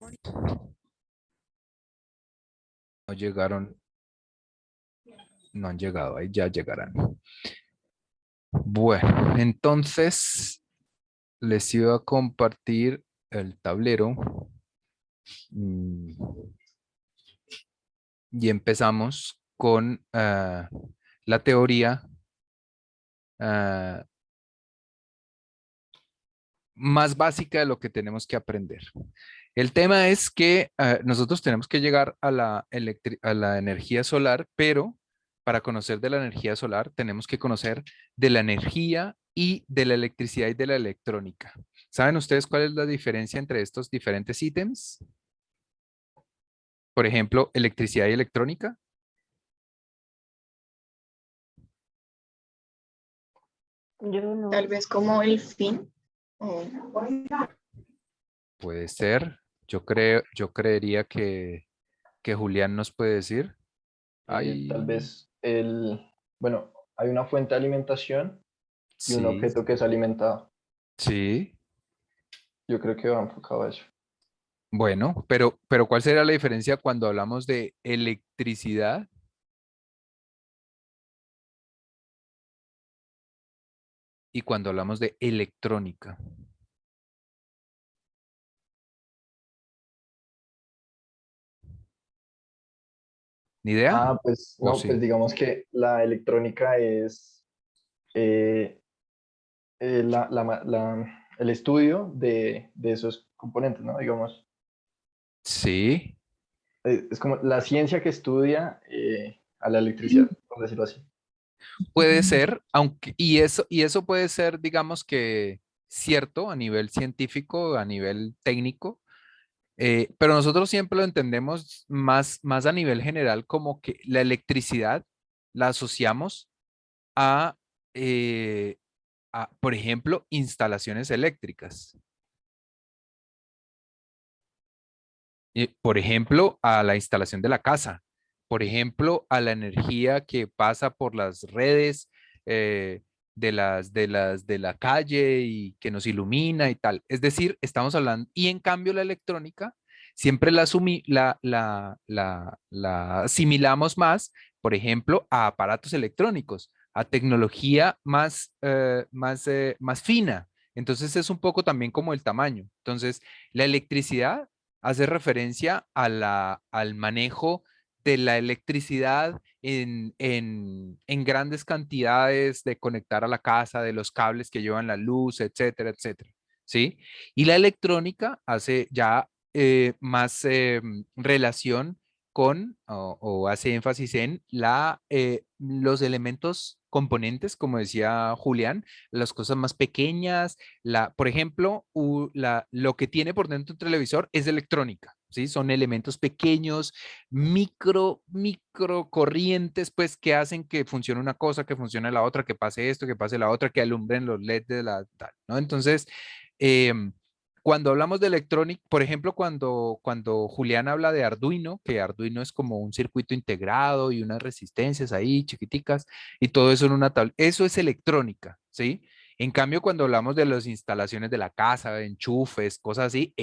No llegaron, no han llegado, ahí ya llegarán. Bueno, entonces les iba a compartir el tablero mm, y empezamos con la teoría ah, más básica de lo que tenemos que aprender. El tema es que nosotros tenemos que llegar a a la energía solar, pero para conocer de la energía solar tenemos que conocer de la energía y de la electricidad y de la electrónica. ¿Saben ustedes cuál es la diferencia entre estos diferentes ítems? Por ejemplo, electricidad y electrónica. Yo Tal no. vez como el fin. o- Puede ser. Yo creería que Julián nos puede decir. Tal Ay, vez bueno, hay una fuente de alimentación y un sí, objeto que es alimentado. sí. Yo creo que va enfocado a eso. Bueno, pero ¿cuál sería la diferencia cuando hablamos de electricidad y cuando hablamos de electrónica? ¿Ni idea? Pues ¿O no, pues sí? digamos que la electrónica es eh, el estudio de esos componentes, ¿no? Digamos, Sí, es como la ciencia que estudia a la electricidad, por decirlo así. puede ser, aunque, y eso puede ser, digamos que cierto a nivel científico, a nivel técnico, pero nosotros siempre lo entendemos más a nivel general como que la electricidad la asociamos a, eh, por ejemplo, instalaciones eléctricas. Por ejemplo, a la instalación de la casa, por ejemplo, a la energía que pasa por las redes de la calle y que nos ilumina y tal. Es decir, estamos hablando, y en cambio la electrónica siempre la asimilamos más, por ejemplo, a aparatos electrónicos, a tecnología más fina. Entonces es un poco también como el tamaño. Entonces, la electricidad hace referencia a al manejo de la electricidad en grandes cantidades, de conectar a la casa, de los cables que llevan la luz, etcétera, etcétera. ¿Sí? Y la electrónica hace ya más relación con o hace énfasis en los elementos componentes, como decía Julián, las cosas más pequeñas, por ejemplo, lo que tiene por dentro un televisor es electrónica, ¿sí? Son elementos pequeños, micro corrientes, pues, que hacen que funcione una cosa, que funcione la otra, que pase esto, que pase la otra, que alumbren los LEDs de la tal, ¿no? Entonces, cuando hablamos de electrónica, por ejemplo, cuando Julián habla de Arduino, que Arduino es como un circuito integrado y unas resistencias ahí chiquiticas y todo eso en una tabla, eso es electrónica, ¿sí? En cambio, cuando hablamos de las instalaciones de la casa, de enchufes, cosas así,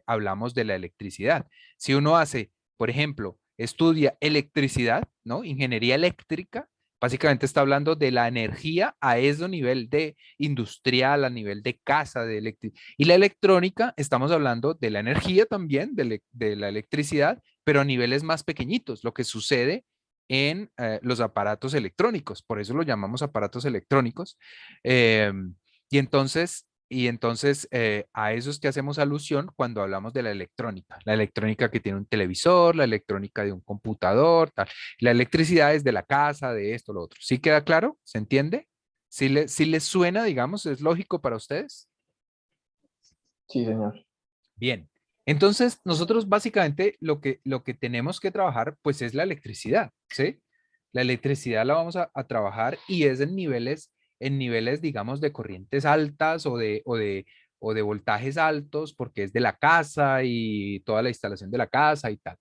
hablamos de la electricidad. Si uno hace, por ejemplo, estudia electricidad, ¿no? Ingeniería eléctrica, básicamente está hablando de la energía a ese nivel de industrial, a nivel de casa, de electricidad. Y la electrónica, estamos hablando de la energía también, de la electricidad, pero a niveles más pequeñitos, lo que sucede en los aparatos electrónicos, por eso lo llamamos aparatos electrónicos. Eh, y entonces a eso es que hacemos alusión cuando hablamos de la electrónica que tiene un televisor, la electrónica de un computador, tal. La electricidad es de la casa, de esto, lo otro. ¿Sí queda claro? ¿Se entiende? ¿Sí les suena, digamos, es lógico para ustedes? Sí, señor. Bien, entonces nosotros básicamente lo que tenemos que trabajar pues es la electricidad, ¿sí? La electricidad la vamos a trabajar y es en niveles, digamos, de corrientes altas o de voltajes altos porque es de la casa y toda la instalación de la casa y tal.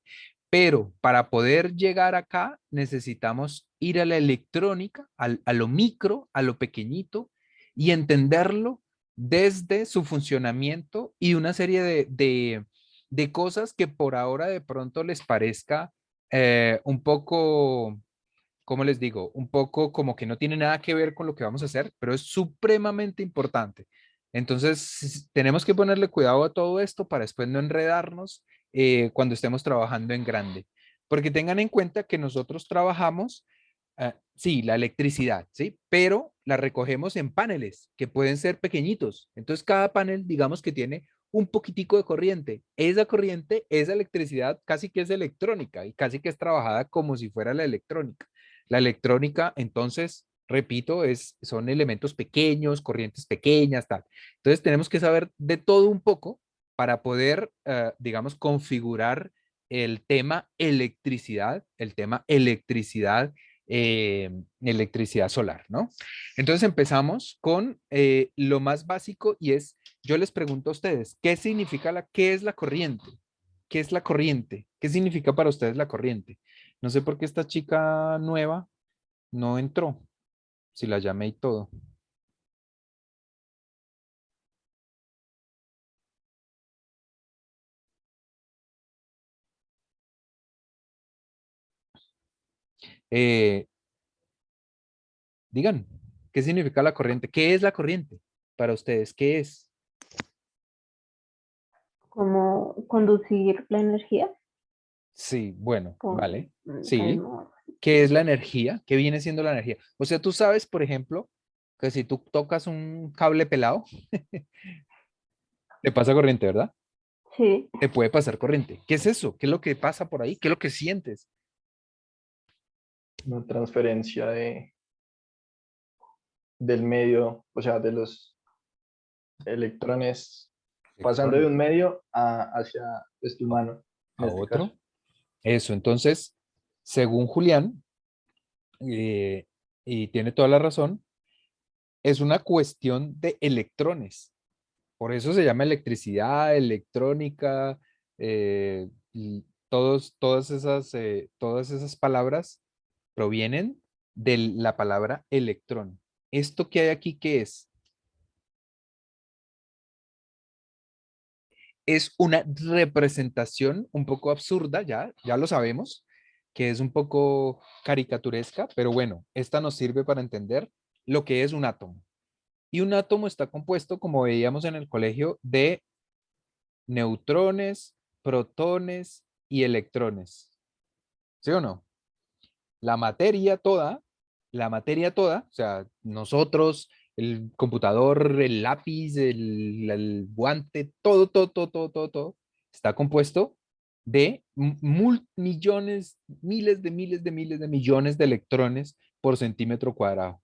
Pero para poder llegar acá necesitamos ir a la electrónica, a lo micro, a lo pequeñito y entenderlo desde su funcionamiento y una serie de cosas que por ahora de pronto les parezca un poco, ¿cómo les digo? Un poco como que no tiene nada que ver con lo que vamos a hacer, pero es supremamente importante. Entonces, tenemos que ponerle cuidado a todo esto para después no enredarnos cuando estemos trabajando en grande. Porque tengan en cuenta que nosotros trabajamos, sí, la electricidad, ¿sí? Pero la recogemos en paneles que pueden ser pequeñitos. Entonces, cada panel, digamos que tiene un poquitico de corriente. Esa corriente, esa electricidad casi que es electrónica y casi que es trabajada como si fuera la electrónica. La electrónica, entonces, repito, son elementos pequeños, corrientes pequeñas, tal. Entonces, tenemos que saber de todo un poco para poder, digamos, configurar el tema electricidad, electricidad solar, ¿no? Entonces empezamos con lo más básico y es, yo les pregunto a ustedes, ¿qué es la corriente? ¿Qué es la corriente? ¿Qué significa para ustedes la corriente? No sé por qué esta chica nueva no entró, si la llamé y todo. Eh, Digan, ¿qué significa la corriente? ¿Qué es la corriente para ustedes? ¿Qué es? Como conducir la energía Sí, bueno, con vale. Sí. ritmo. ¿Qué es la energía? ¿Qué viene siendo la energía? O sea, tú sabes, por ejemplo, que si tú tocas un cable pelado, te pasa corriente, ¿verdad? Sí, Te puede pasar corriente. ¿Qué es eso? ¿Qué es lo que pasa por ahí? ¿Qué es lo que sientes? Una transferencia del medio, o sea, de los electrones pasando de Electrones. un medio hacia este humano, A en este caso. otro. Eso, entonces, según Julián, eh, y tiene toda la razón, es una cuestión de electrones. Por eso se llama electricidad, electrónica, y todas esas palabras provienen de la palabra electrón. ¿Esto que hay aquí qué es? Es una representación un poco absurda, ya lo sabemos, que es un poco caricaturesca, pero bueno, esta nos sirve para entender lo que es un átomo. Y un átomo está compuesto, como veíamos en el colegio, de neutrones, protones y electrones. ¿Sí o no? La materia toda, o sea, nosotros, el computador, el lápiz, el guante, todo, está compuesto de millones, miles de millones de electrones por centímetro cuadrado.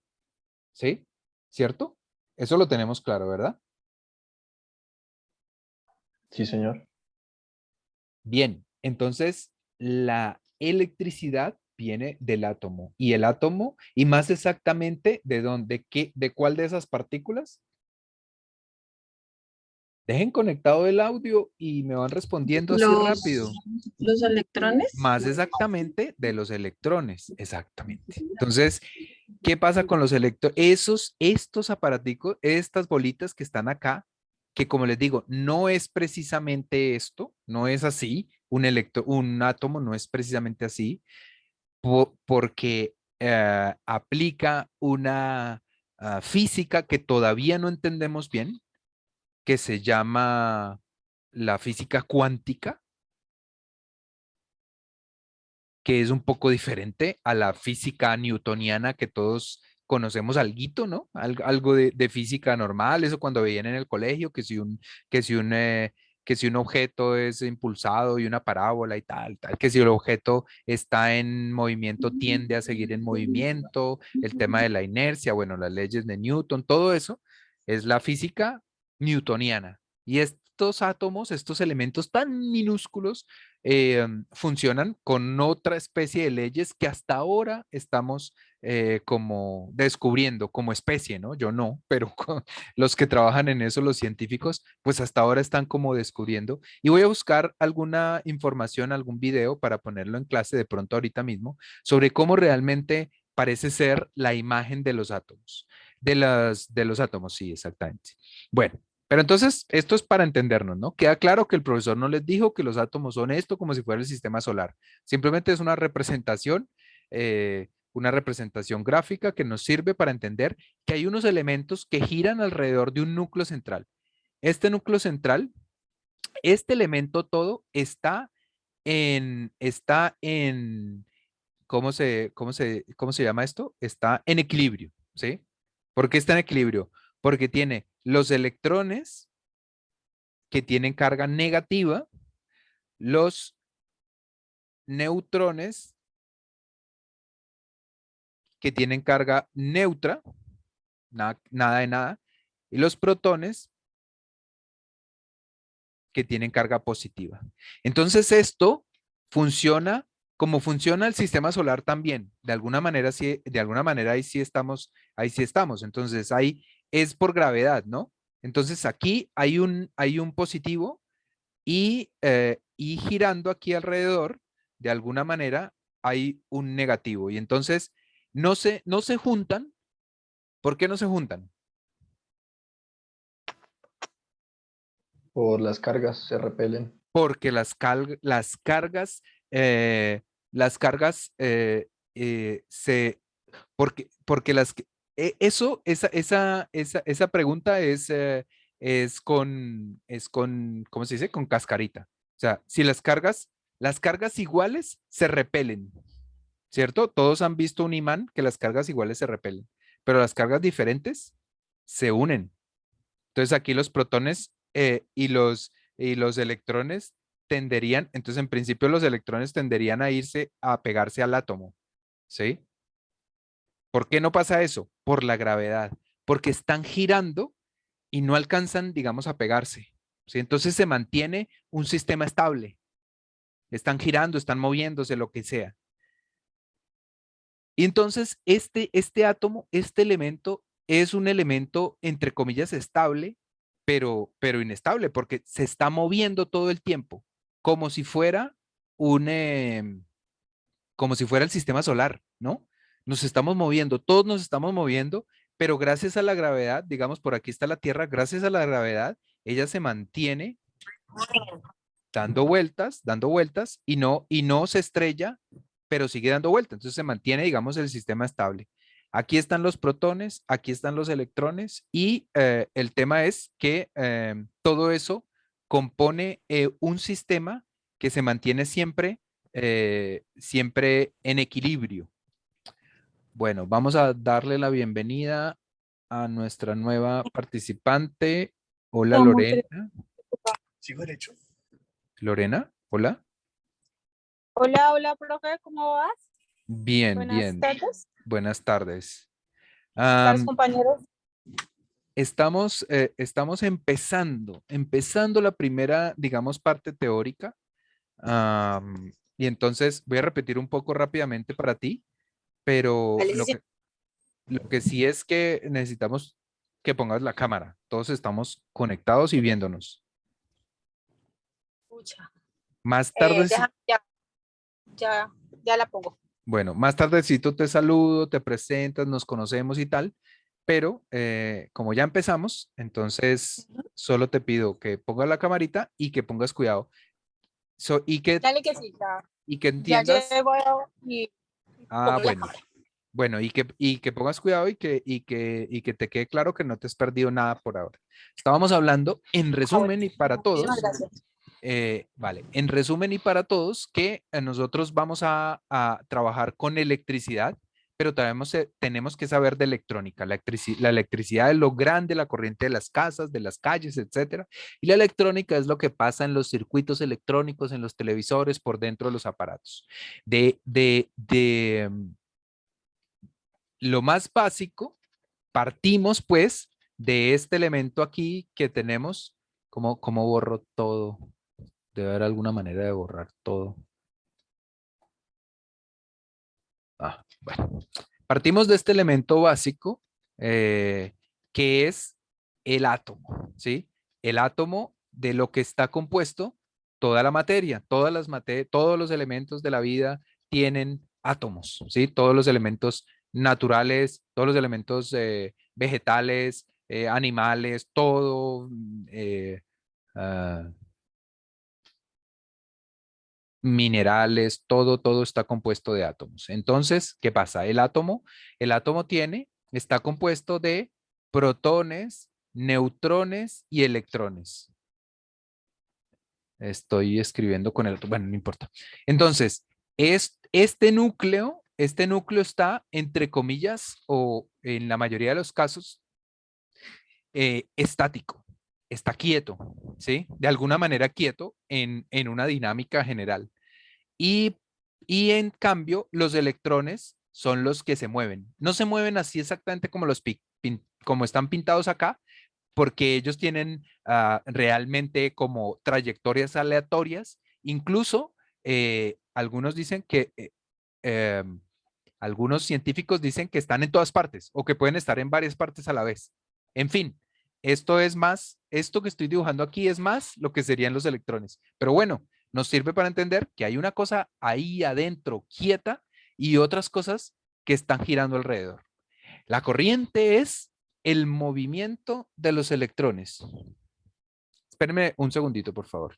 ¿Sí? ¿Cierto? Eso lo tenemos claro, ¿verdad? Sí, señor. Bien, entonces la electricidad viene del átomo y el átomo, y más exactamente de dónde, de cuál de esas partículas. Dejen conectado el audio y me van respondiendo así rápido. Los electrones. Más exactamente de los electrones, exactamente. Entonces, ¿qué pasa con los electrones? Estos aparaticos, estas bolitas que están acá, que como les digo, no es precisamente esto, no es así, un átomo no es precisamente así, porque aplica una física que todavía no entendemos bien, que se llama la física cuántica, que es un poco diferente a la física newtoniana que todos conocemos alguito, ¿no? Algo de física normal, eso cuando veían en el colegio, que si un, eh, que si un objeto es impulsado y una parábola y tal, que si el objeto está en movimiento tiende a seguir en movimiento, el tema de la inercia, bueno, las leyes de Newton, todo eso es la física newtoniana. Y estos átomos, estos elementos tan minúsculos, funcionan con otra especie de leyes que hasta ahora estamos como descubriendo como especie, ¿no? Yo no, pero los que trabajan en eso, los científicos, pues hasta ahora están como descubriendo. Y voy a buscar alguna información, algún video para ponerlo en clase de pronto ahorita mismo, sobre cómo realmente parece ser la imagen de los átomos, de los átomos, sí, exactamente. Bueno, Pero entonces, esto es para entendernos, ¿no? Queda claro que el profesor no les dijo que los átomos son esto como si fuera el sistema solar. Simplemente es una representación gráfica que nos sirve para entender que hay unos elementos que giran alrededor de un núcleo central. Este núcleo central, este elemento todo ¿cómo se llama esto? Está en equilibrio, ¿sí? ¿Por qué está en equilibrio? Porque tiene los electrones que tienen carga negativa, los neutrones que tienen carga neutra, nada de nada, y los protones que tienen carga positiva. Entonces esto funciona como funciona el sistema solar también. De alguna manera, sí, de alguna manera ahí sí estamos, ahí sí estamos. Entonces ahí es por gravedad, ¿no? Entonces aquí hay un positivo y girando aquí alrededor, de alguna manera, hay un negativo. Y entonces no se juntan. ¿Por qué no se juntan? Por las cargas se repelen. Porque las cargas porque esa pregunta ¿cómo se dice? Con cascarita. O sea, si las cargas iguales se repelen, ¿cierto? Todos han visto un imán que las cargas iguales se repelen, pero las cargas diferentes se unen. Entonces aquí los protones y los electrones tenderían, entonces en principio los electrones tenderían a irse a pegarse al átomo, ¿sí? ¿Por qué no pasa eso? Por la gravedad, porque están girando y no alcanzan, digamos, a pegarse, ¿sí? Entonces se mantiene un sistema estable. Están girando, están moviéndose, lo que sea. Y entonces este átomo, este elemento, es un elemento, entre comillas, estable, pero inestable, porque se está moviendo todo el tiempo, como si fuera como si fuera el sistema solar, ¿no? Nos estamos moviendo, todos nos estamos moviendo, pero gracias a la gravedad, digamos, por aquí está la Tierra, gracias a la gravedad, ella se mantiene dando vueltas y no se estrella, pero sigue dando vueltas. Entonces se mantiene, digamos, el sistema estable. Aquí están los protones, aquí están los electrones y el tema es que todo eso compone un sistema que se mantiene siempre en equilibrio. Bueno, vamos a darle la bienvenida a nuestra nueva participante. Hola, Lorena. ¿Sigo derecho? Lorena, hola. Hola, hola, profe, ¿cómo vas? Bien, Buenas bien. tardes. Buenas tardes. ¿Estás, compañeros? Estamos empezando la primera, digamos, parte teórica. Y entonces voy a repetir un poco rápidamente para ti, pero lo que sí es que necesitamos que pongas la cámara. Todos estamos conectados y viéndonos. Escucha. Más tarde, Ya la pongo. bueno, más tardecito te saludo, te presentas, nos conocemos y tal, pero como ya empezamos, entonces solo te pido que pongas la camarita y que pongas cuidado. Dale que sí, ya. Y que Ya entiendas. llego y Ah, pongo la bueno. cámara. Bueno, y que pongas cuidado y que te quede claro que no te has perdido nada por ahora. Estábamos hablando, en resumen y para Muchísimas todos, gracias. vale, en resumen y para todos, que nosotros vamos a trabajar con electricidad, pero tenemos que saber de electrónica. La electricidad es lo grande, la corriente de las casas, de las calles, etcétera. Y la electrónica es lo que pasa en los circuitos electrónicos, en los televisores, por dentro de los aparatos. Lo más básico, partimos pues de este elemento aquí que tenemos. ¿Cómo borro todo? Debe haber alguna manera de borrar todo. Bueno. Partimos de este elemento básico que es el átomo, ¿sí? El átomo de lo que está compuesto toda la materia, todos los elementos de la vida tienen átomos, ¿sí? Todos los elementos naturales, todos los elementos vegetales, animales, todo, minerales, todo está compuesto de átomos. Entonces, ¿qué pasa? El átomo está compuesto de protones, neutrones y electrones. Estoy escribiendo con el otro, bueno, no importa. Entonces, este núcleo está, entre comillas, o en la mayoría de los casos, estático, está quieto, ¿sí? De alguna manera quieto en una dinámica general. Y en cambio, los electrones son los que se mueven. No se mueven así exactamente como como están pintados acá, porque ellos tienen realmente como trayectorias aleatorias. Incluso algunos dicen que, algunos científicos dicen que están en todas partes o que pueden estar en varias partes a la vez. En fin, esto que estoy dibujando aquí es más lo que serían los electrones. Pero bueno, nos sirve para entender que hay una cosa ahí adentro quieta y otras cosas que están girando alrededor. La corriente es el movimiento de los electrones. Espérenme un segundito, por favor.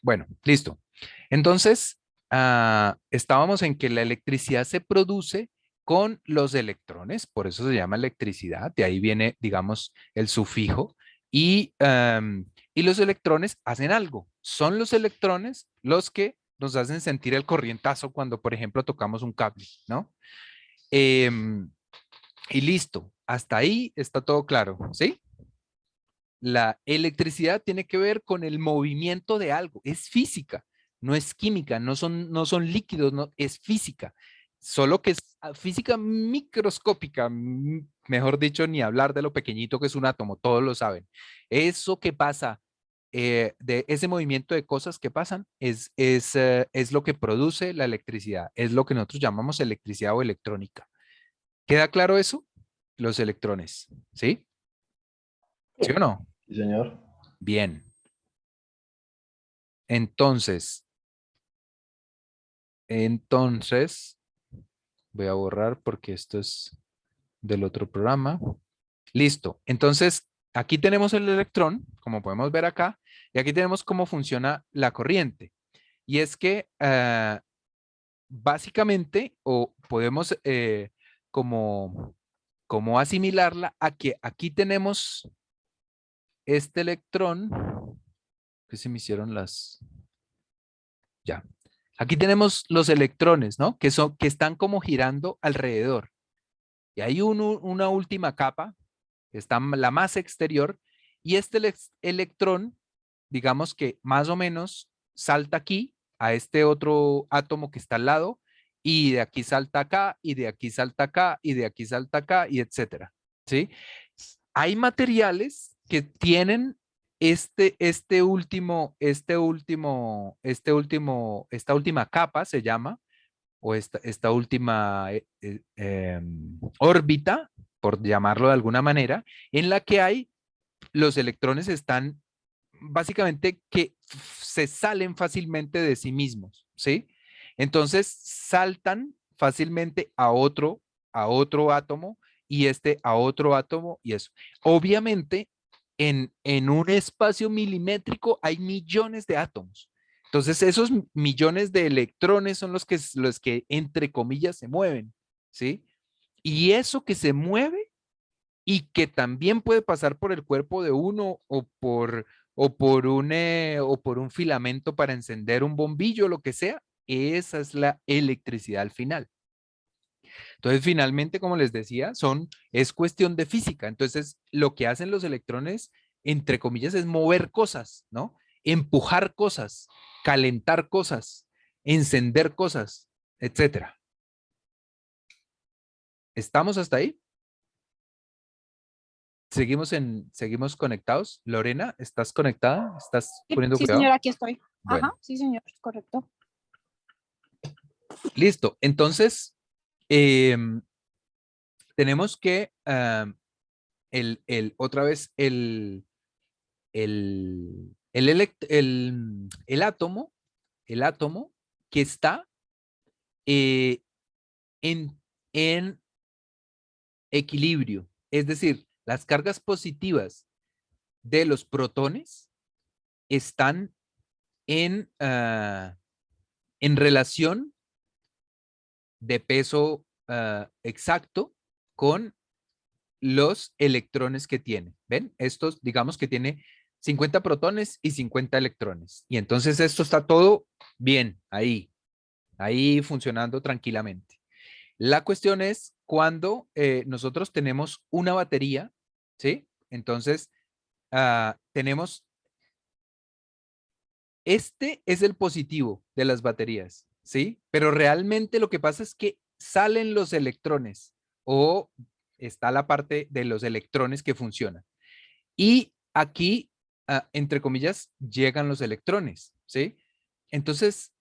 Bueno, listo. Entonces, estábamos en que la electricidad se produce con los electrones, por eso se llama electricidad, de ahí viene, digamos, el sufijo, y los electrones hacen algo. Son los electrones los que nos hacen sentir el corrientazo cuando, por ejemplo, tocamos un cable, ¿no? Y listo, hasta ahí está todo claro, ¿sí? La electricidad tiene que ver con el movimiento de algo, es física, no es química, no son líquidos, no, es física, solo que es física microscópica, mejor dicho, ni hablar de lo pequeñito que es un átomo, todos lo saben. Eso que pasa, de ese movimiento de cosas que pasan, es lo que produce la electricidad, es lo que nosotros llamamos electricidad o electrónica. ¿Queda claro eso? Los electrones, ¿sí? ¿Sí o no? Sí, señor. Bien. Entonces, voy a borrar porque esto es del otro programa. Listo. Entonces, aquí tenemos el electrón, como podemos ver acá, y aquí tenemos cómo funciona la corriente. Y es que básicamente, o podemos como asimilarla a que aquí tenemos este electrón, que se me hicieron ya. Aquí tenemos los electrones, ¿no? Que están como girando alrededor. Y hay una última capa, que está la más exterior, y este electrón, digamos que más o menos salta aquí, a este otro átomo que está al lado, y de aquí salta acá, y de aquí salta acá, y de aquí salta acá, y etcétera, ¿sí? Hay materiales que tienen esta última capa se llama, o esta última órbita, por llamarlo de alguna manera, en la que hay los electrones están básicamente que se salen fácilmente de sí mismos, ¿sí? Entonces saltan fácilmente a otro átomo y a otro átomo y eso. Obviamente, en un espacio milimétrico hay millones de átomos. Entonces, esos millones de electrones son los que entre comillas, se mueven, ¿sí? Y eso que se mueve y que también puede pasar por el cuerpo de uno o por un filamento para encender un bombillo, lo que sea, esa es la electricidad al final. Entonces, finalmente, como les decía, es cuestión de física. Entonces, lo que hacen los electrones, entre comillas, es mover cosas, ¿no? Empujar cosas, calentar cosas, encender cosas, etcétera. ¿Estamos hasta ahí? ¿Seguimos conectados? Lorena, ¿estás conectada? ¿Estás poniendo Sí, cuidado? señora, aquí estoy. Bueno. Ajá, sí, señor, correcto. Listo. Entonces, tenemos que otra vez el átomo que está eh, en equilibrio. Es decir, las cargas positivas de los protones están en relación de peso exacto con los electrones que tiene. ¿Ven? Estos, digamos que tiene 50 protones y 50 electrones. Y entonces esto está todo bien ahí funcionando tranquilamente. La cuestión es cuando nosotros tenemos una batería, ¿sí? Entonces, tenemos, este es el positivo de las baterías, ¿sí? Pero realmente lo que pasa es que salen los electrones o está la parte de los electrones que funcionan. Y aquí, entre comillas, llegan los electrones, ¿sí? Entonces,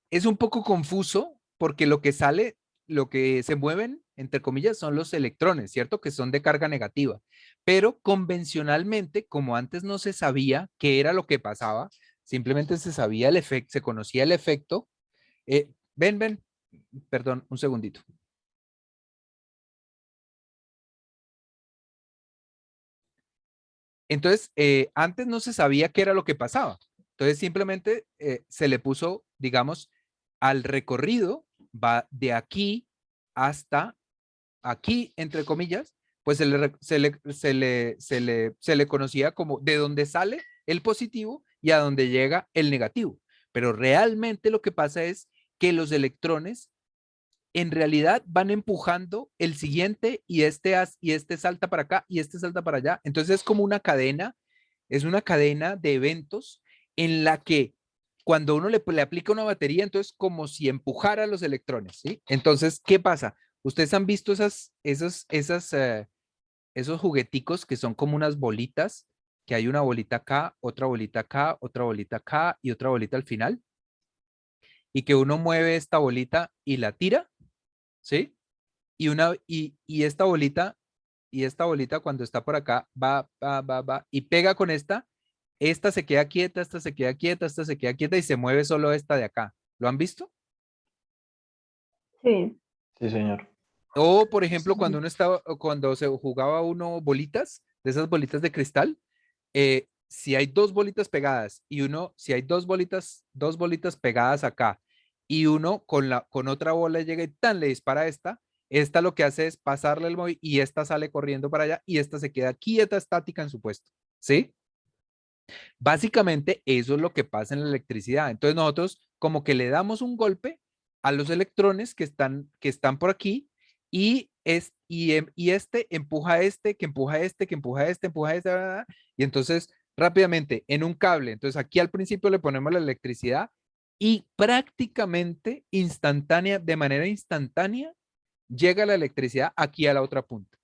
es un poco confuso porque lo que sale, lo que se mueven, entre comillas, son los electrones, ¿cierto? Que son de carga negativa. Pero convencionalmente, como antes no se sabía qué era lo que pasaba, simplemente se sabía el efecto, se conocía el efecto. Ven, perdón, un segundito. Entonces, antes no se sabía qué era lo que pasaba. Entonces, simplemente se le puso, digamos, al recorrido, va de aquí hasta aquí, entre comillas, pues se le conocía como de dónde sale el positivo y a dónde llega el negativo. Pero realmente lo que pasa es que los electrones en realidad van empujando el siguiente y este salta para acá y este salta para allá. Entonces es como una cadena, es una cadena de eventos en la que cuando uno le aplica una batería, entonces como si empujara los electrones, ¿sí? Entonces, ¿qué pasa? Ustedes han visto esos jugueticos que son como unas bolitas, que hay una bolita acá, otra bolita acá, otra bolita acá y otra bolita al final, y que uno mueve esta bolita y la tira, ¿sí? Y esta bolita cuando está por acá va y pega con esta se queda quieta, esta se queda quieta, esta se queda quieta y se mueve solo esta de acá. ¿Lo han visto? Sí. Sí, señor. O, por ejemplo, cuando se jugaba uno bolitas, de esas bolitas de cristal, si hay dos bolitas pegadas si hay dos bolitas pegadas acá y uno con otra bola llega y tan le dispara esta lo que hace es pasarle el móvil y esta sale corriendo para allá y esta se queda quieta, estática en su puesto, ¿sí? Básicamente eso es lo que pasa en la electricidad. Entonces nosotros como que le damos un golpe a los electrones que están por aquí y este empuja a este, que empuja a este, que empuja a este, empuja a este, bla, bla, bla, y entonces rápidamente en un cable, entonces aquí al principio le ponemos la electricidad y prácticamente de manera instantánea, llega la electricidad aquí a la otra punta.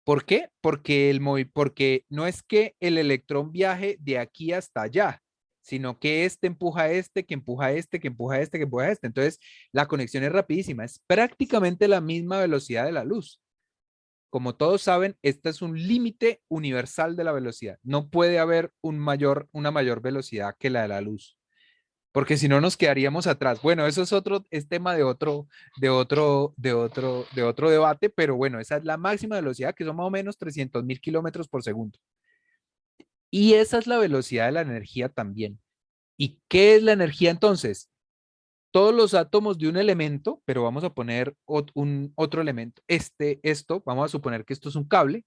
¿Por qué? Porque no es que el electrón viaje de aquí hasta allá, sino que este empuja a este, que empuja a este, que empuja a este, que empuja a este. Entonces, la conexión es rapidísima, es prácticamente la misma velocidad de la luz. Como todos saben, este es un límite universal de la velocidad. No puede haber una mayor velocidad que la de la luz, porque si no nos quedaríamos atrás. Bueno, eso es tema de otro debate, pero bueno, esa es la máxima velocidad, que son más o menos 300.000 kilómetros por segundo. Y esa es la velocidad de la energía también. ¿Y qué es la energía entonces? Todos los átomos de un elemento, pero vamos a poner otro elemento. Vamos a suponer que esto es un cable,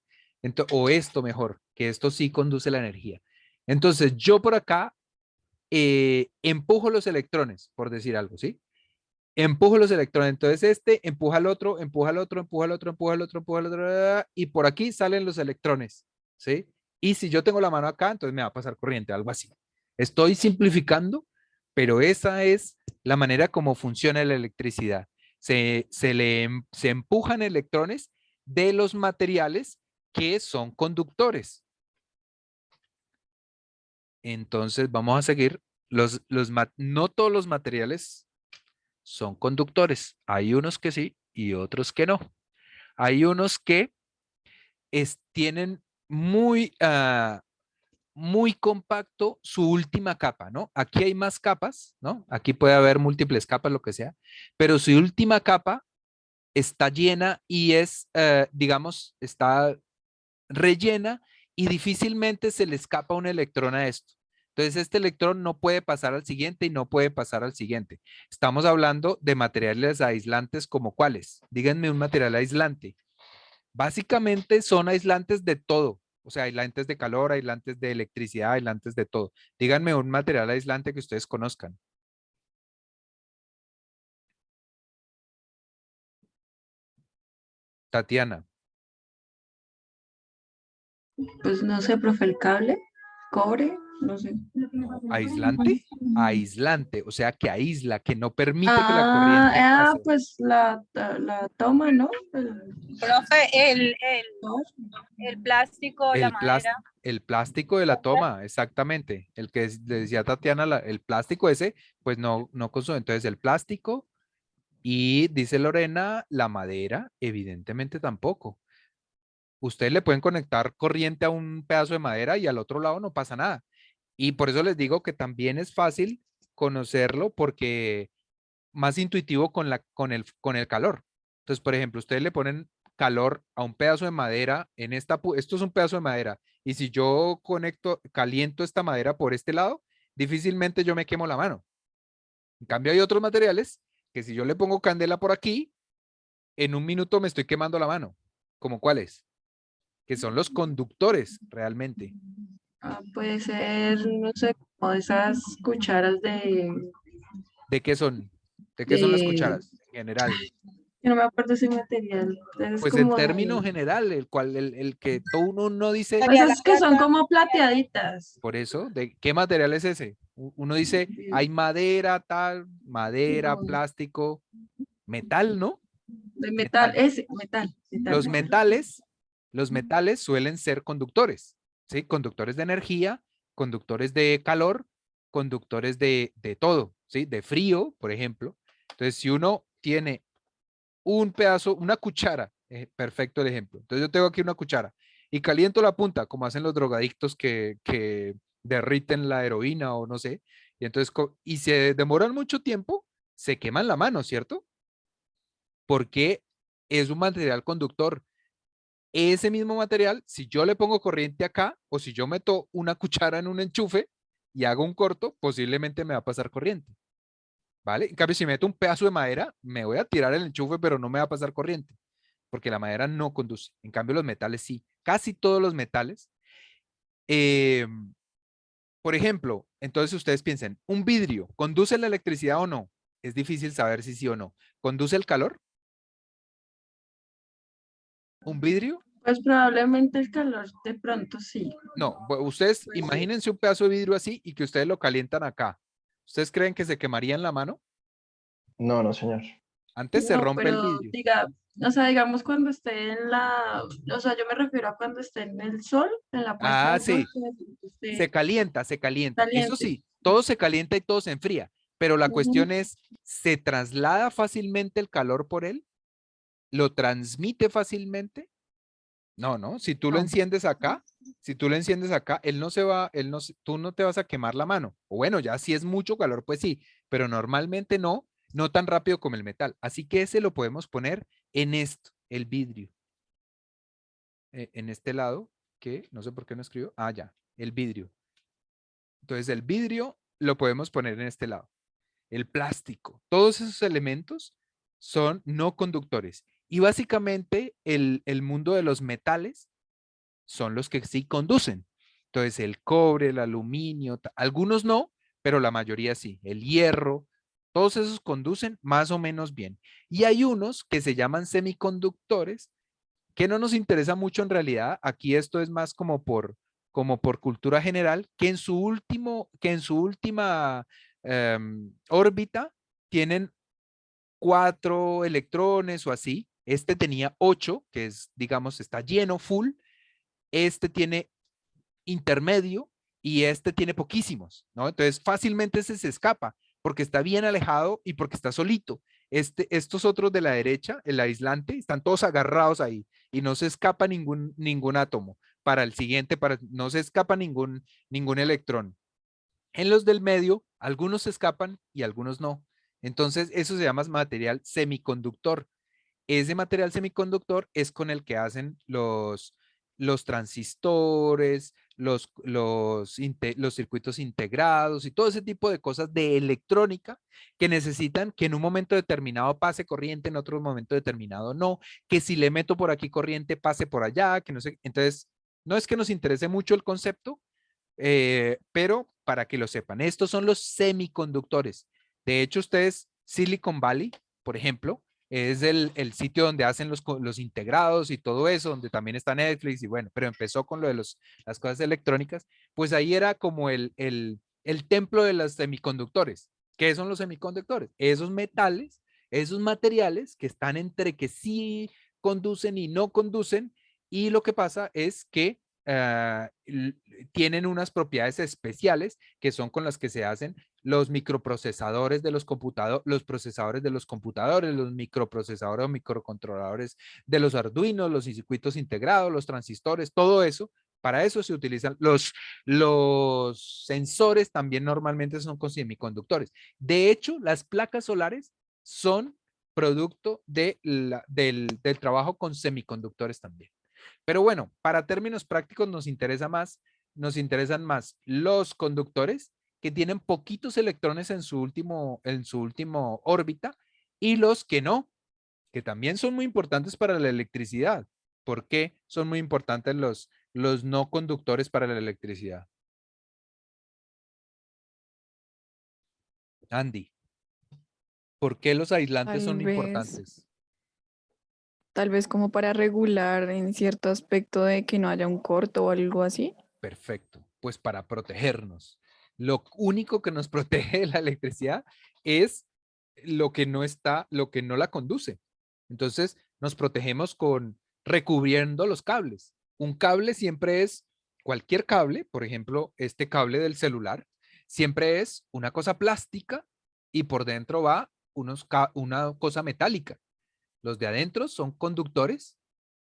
o esto mejor, que esto sí conduce la energía. Entonces, yo por acá empujo los electrones, por decir algo, ¿sí? Empujo los electrones. Entonces empuja al otro, empuja al otro, empuja al otro, empuja al otro, empuja al otro, y por aquí salen los electrones, ¿sí? Y si yo tengo la mano acá, entonces me va a pasar corriente, algo así. Estoy simplificando, pero esa es la manera como funciona la electricidad. Se empujan electrones de los materiales que son conductores. Entonces vamos a seguir. No todos los materiales son conductores. Hay unos que sí y otros que no. Hay unos que tienen muy compacto su última capa, ¿no? Aquí hay más capas, ¿no? Aquí puede haber múltiples capas, lo que sea, pero su última capa está llena y digamos, está rellena y difícilmente se le escapa un electrón a esto. Entonces, este electrón no puede pasar al siguiente y no puede pasar al siguiente. Estamos hablando de materiales aislantes como cuáles. Díganme un material aislante. Básicamente son aislantes de todo. O sea, aislantes de calor, aislantes de electricidad, aislantes de todo. Díganme un material aislante que ustedes conozcan. Tatiana. Pues no sé, profe, el cable, cobre, no sé. ¿Aislante? Aislante, o sea, que aísla, que no permite que la corriente pase. Pues la toma, ¿no? Profe, el plástico, la madera. El plástico de la toma, exactamente. El que le decía Tatiana, el plástico ese, pues no consume. Entonces, el plástico y dice Lorena, la madera, evidentemente tampoco. Ustedes le pueden conectar corriente a un pedazo de madera y al otro lado no pasa nada. Y por eso les digo que también es fácil conocerlo porque más intuitivo con el calor. Entonces, por ejemplo, ustedes le ponen calor a un pedazo de madera esto es un pedazo de madera y si yo caliento esta madera por este lado, difícilmente yo me quemo la mano. En cambio, hay otros materiales que si yo le pongo candela por aquí, en un minuto me estoy quemando la mano. ¿Como cuáles? Que son los conductores realmente. Puede ser, no sé, como esas cucharas ¿De qué son? ¿De qué son las de, cucharas en general? yo no me acuerdo ese material, es Pues en como término general, el que todo uno no dice, pues esas que son como plateaditas. por eso, ¿de qué material es ese? Uno dice, hay madera, madera, plástico, metal, ¿no? De metal, Metal. ese, metal. Los metales, los metales suelen ser conductores, ¿sí? Conductores de energía, conductores de calor, conductores de todo, ¿sí? De frío, por ejemplo. Entonces, si uno tiene un pedazo, una cuchara, perfecto el ejemplo. Entonces, yo tengo aquí una cuchara y caliento la punta, como hacen los drogadictos que derriten la heroína o no sé, y entonces, y se demoran mucho tiempo, se queman la mano, ¿cierto? Porque es un material conductor. Ese mismo material, si yo le pongo corriente acá o si yo meto una cuchara en un enchufe y hago un corto, posiblemente me va a pasar corriente, ¿vale? En cambio, si meto un pedazo de madera, me voy a tirar el enchufe, pero no me va a pasar corriente, porque la madera no conduce. En cambio, los metales sí. Casi todos los metales. eh, por ejemplo, entonces ustedes piensen, ¿un vidrio conduce la electricidad o no? Es difícil saber si sí o no. ¿Conduce el calor? ¿Un vidrio? Pues probablemente el calor de pronto sí. No, ustedes Pues sí. imagínense un pedazo de vidrio así y que ustedes lo calientan acá. ¿Ustedes creen que se quemaría en la mano? No, no, señor. Antes se No, rompe el pero vidrio. o sea, digamos cuando esté o sea, yo me refiero a cuando esté en el sol, en la puesta Ah, del sol, sí, que de pronto se esté calienta, se calienta. Eso caliente. sí, todo se calienta y todo se enfría, pero la Ujú. cuestión es, ¿se traslada fácilmente el calor por él? ¿Lo transmite fácilmente? No, no. Si tú lo No. enciendes acá, si tú lo enciendes acá, él no se va, tú no te vas a quemar la mano. O bueno, ya si es mucho calor, pues sí, pero normalmente no tan rápido como el metal. Así que ese lo podemos poner en esto, el vidrio. En este lado, que no sé por qué no escribo. Ah, ya, el vidrio. Entonces el vidrio lo podemos poner en este lado. El plástico, todos esos elementos son no conductores. Y básicamente el mundo de los metales son los que sí conducen. Entonces, el cobre, el aluminio, algunos no, pero la mayoría sí. El hierro, todos esos conducen más o menos bien. Y hay unos que se llaman semiconductores, que no nos interesa mucho en realidad. Aquí esto es más como por cultura general, que en su última órbita tienen 4 electrones o así. Este tenía 8, que es, digamos, está lleno, full. Este tiene intermedio y este tiene poquísimos, ¿no? Entonces fácilmente ese se escapa porque está bien alejado y porque está solito. Estos otros de la derecha, el aislante, están todos agarrados ahí y no se escapa ningún átomo. Para el siguiente, no se escapa ningún electrón. En los del medio, algunos se escapan y algunos no. Entonces, eso se llama material semiconductor. Ese material semiconductor es con el que hacen los transistores, los circuitos integrados y todo ese tipo de cosas de electrónica que necesitan que en un momento determinado pase corriente, en otro momento determinado no, que si le meto por aquí corriente pase por allá, que no sé. Entonces, no es que nos interese mucho el concepto, pero para que lo sepan, estos son los semiconductores. De hecho, ustedes, Silicon Valley, por ejemplo, es el sitio donde hacen los integrados y todo eso, donde también está Netflix y bueno, pero empezó con lo de las cosas electrónicas, pues ahí era como el templo de los semiconductores. ¿Qué son los semiconductores? Esos metales, esos materiales que están entre que sí conducen y no conducen, y lo que pasa es que tienen unas propiedades especiales que son con las que se hacen los microprocesadores de los computadores, los procesadores de los computadores, los microprocesadores o microcontroladores de los Arduino, los circuitos integrados, los transistores, todo eso. Para eso se utilizan los sensores, también normalmente son con semiconductores. De hecho, las placas solares son producto del trabajo con semiconductores también. Pero bueno, para términos prácticos nos interesan más los conductores que tienen poquitos electrones en su último órbita y los que no, que también son muy importantes para la electricidad. ¿Por qué son muy importantes los no conductores para la electricidad? Andy, ¿por qué los aislantes son importantes? Tal vez como para regular en cierto aspecto de que no haya un corto o algo así. Perfecto, pues para protegernos. Lo único que nos protege de la electricidad es lo que no la conduce. Entonces nos protegemos recubriendo los cables. Un cable siempre es cualquier cable, por ejemplo, este cable del celular, siempre es una cosa plástica y por dentro va una cosa metálica. Los de adentro son conductores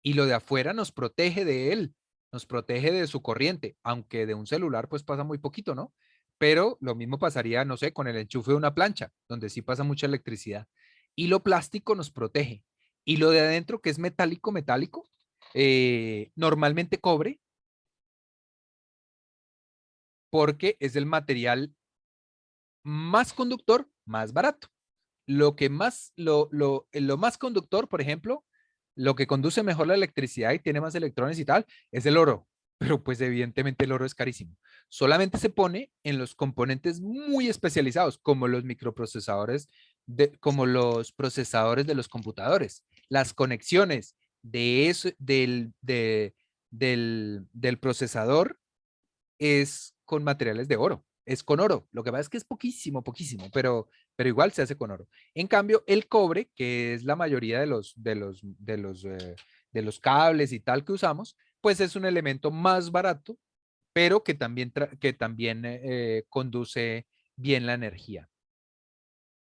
y lo de afuera nos protege de él, nos protege de su corriente, aunque de un celular pues pasa muy poquito, ¿no? Pero lo mismo pasaría, no sé, con el enchufe de una plancha, donde sí pasa mucha electricidad. Y lo plástico nos protege. Y lo de adentro, que es metálico, normalmente cobre, porque es el material más conductor, más barato. Lo más conductor, por ejemplo, lo que conduce mejor la electricidad y tiene más electrones y tal, es el oro. Pero pues evidentemente el oro es carísimo. Solamente se pone en los componentes muy especializados, como los microprocesadores, como los procesadores de los computadores. Las conexiones de eso, del procesador es con materiales de oro, es con oro. Lo que pasa es que es poquísimo, pero igual se hace con oro. En cambio, el cobre, que es la mayoría de los cables y tal que usamos, pues es un elemento más barato, pero que también conduce bien la energía.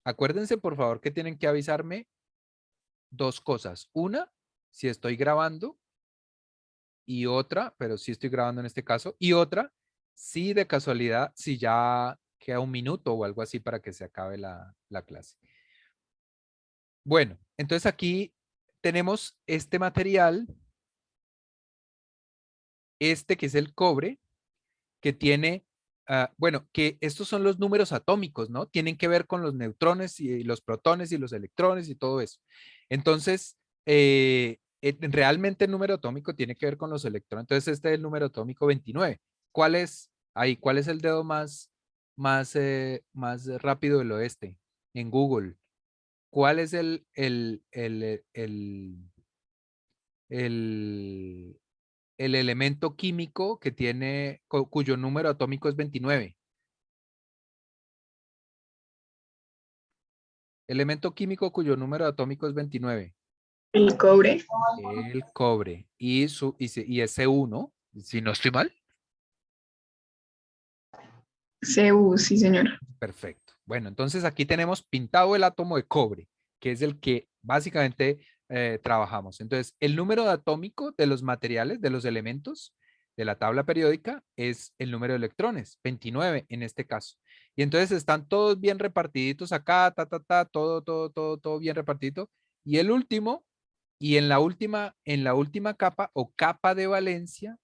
Acuérdense, por favor, que tienen que avisarme 2 cosas. Una, si estoy grabando, y otra, pero sí estoy grabando en este caso, y otra, si de casualidad, si ya queda 1 minuto o algo así para que se acabe la clase. Bueno, entonces aquí tenemos este material, que es el cobre, que tiene, bueno, que estos son los números atómicos, ¿no? Tienen que ver con los neutrones y los protones y los electrones y todo eso. Entonces, realmente el número atómico tiene que ver con los electrones. Entonces, este es el número atómico 29. ¿Cuál es? Ahí, ¿cuál es el dedo más rápido del oeste? En Google. ¿Cuál es el elemento químico que tiene, cuyo número atómico es 29? Elemento químico cuyo número atómico es 29. El cobre. El cobre. Y es Cu, si no estoy mal. Cu, sí, señor. Perfecto. Bueno, entonces aquí tenemos pintado el átomo de cobre, que es el que básicamente trabajamos. Entonces, el número atómico de los materiales, de los elementos de la tabla periódica es el número de electrones, 29 en este caso. Y entonces están todos bien repartiditos acá, todo bien repartido. Y el último, y en la última capa o capa de valencia,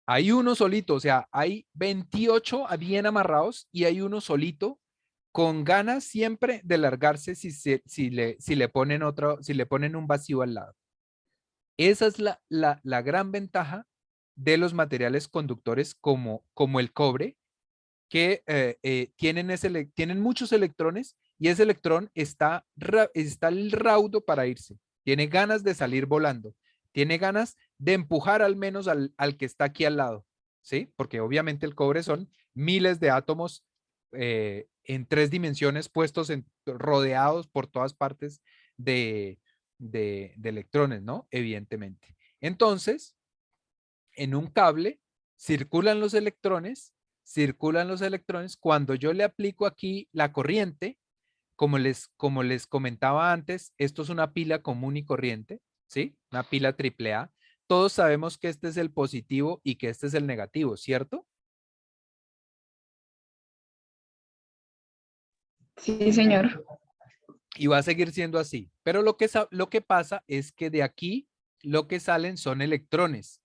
hay uno solito, o sea, hay 28 bien amarrados y hay uno solito con ganas siempre de largarse si le ponen si le ponen un vacío al lado. Esa es la gran ventaja de los materiales conductores como el cobre, que tienen muchos electrones y ese electrón está el raudo para irse. Tiene ganas de salir volando. Tiene ganas de empujar al menos al que está aquí al lado, ¿sí? Porque obviamente el cobre son miles de átomos en 3 dimensiones puestos rodeados por todas partes de electrones, ¿no? Evidentemente. Entonces, en un cable circulan los electrones. Cuando yo le aplico aquí la corriente, como les comentaba antes, esto es una pila común y corriente, ¿sí? Una pila AAA. Todos sabemos que este es el positivo y que este es el negativo, ¿cierto? Sí, señor. Y va a seguir siendo así. Pero lo que pasa es que de aquí lo que salen son electrones,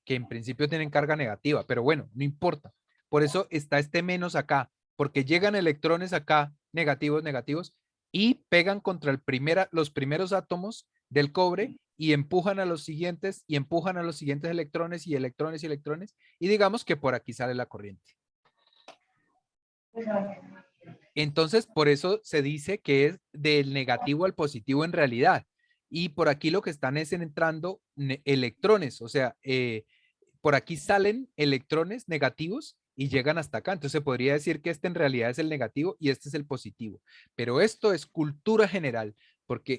que en principio tienen carga negativa, pero bueno, no importa. Por eso está este menos acá, porque llegan electrones acá, negativos, y pegan contra los primeros átomos del cobre y empujan a los siguientes, electrones, y digamos que por aquí sale la corriente. Entonces, por eso se dice que es del negativo al positivo en realidad. Y por aquí lo que están es entrando electrones, o sea, por aquí salen electrones negativos y llegan hasta acá. Entonces se podría decir que este en realidad es el negativo y este es el positivo. Pero esto es cultura general, porque